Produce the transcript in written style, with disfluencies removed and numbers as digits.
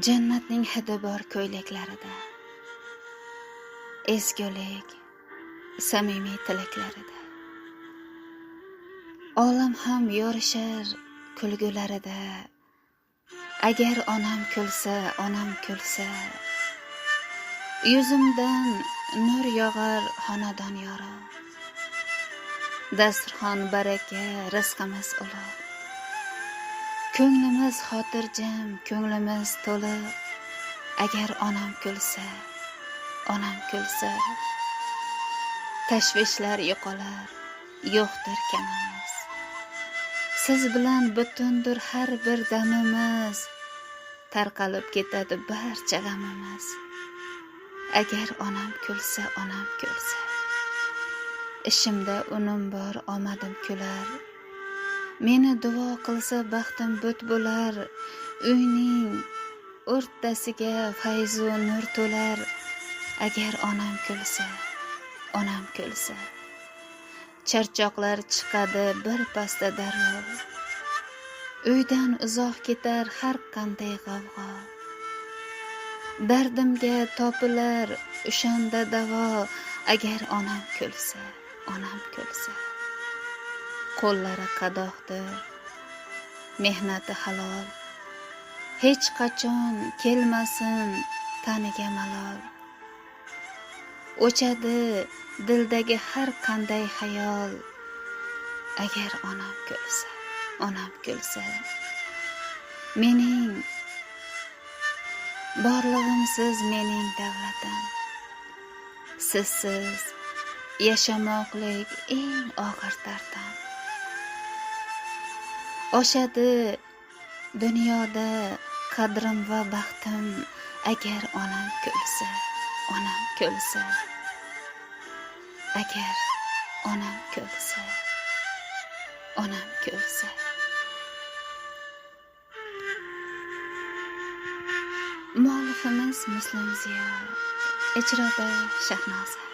Jannatning hidi bor ko'ylaklarida, ezgulik, samimiy tilaklarida. Olam ham yorishar kulgularida. Agar onam kulsa, yuzimdan nur yog'ar xonadon yorug'. Dasturxon baraka, rizqimiz ulug'. Ko'nglimiz xotirjam, ko'nglimiz to'liq. Agar onam kulsa, tashvishlar yo'qolar, yo'qdir kamimiz. Siz bilan butundir har bir damimiz, tarqalib ketadi barcha g'amimiz. Agar onam kulsa, ishimda unum bor, omadim kular. Meni duo qilsa baxtim but bo'lar, uyning o'rtasiga fayzu nur to'lar. Agar onam kulsa, charchoqlar chiqadi bir pasda daryo. Uydan uzoq ketar har qanday g'avg'o. Dardimga topilar o'shanda davo. Agar onam kulsa, qo'llari qadoqdir, mehnati halol. Hech qachon kelmasin taniga malol. O'chadi dildagi har qanday xayol. Agar onam kulsa, mening borlig'imsiz mening davlatim. Sizsiz yashamoqlik eng og'ir dardim. Oshadi dunyoda qadrim va baxtim. Agar onam kulsa, agar onam kulsa. Muallifimiz Muslim Ziyo, ijroda Shahnoza.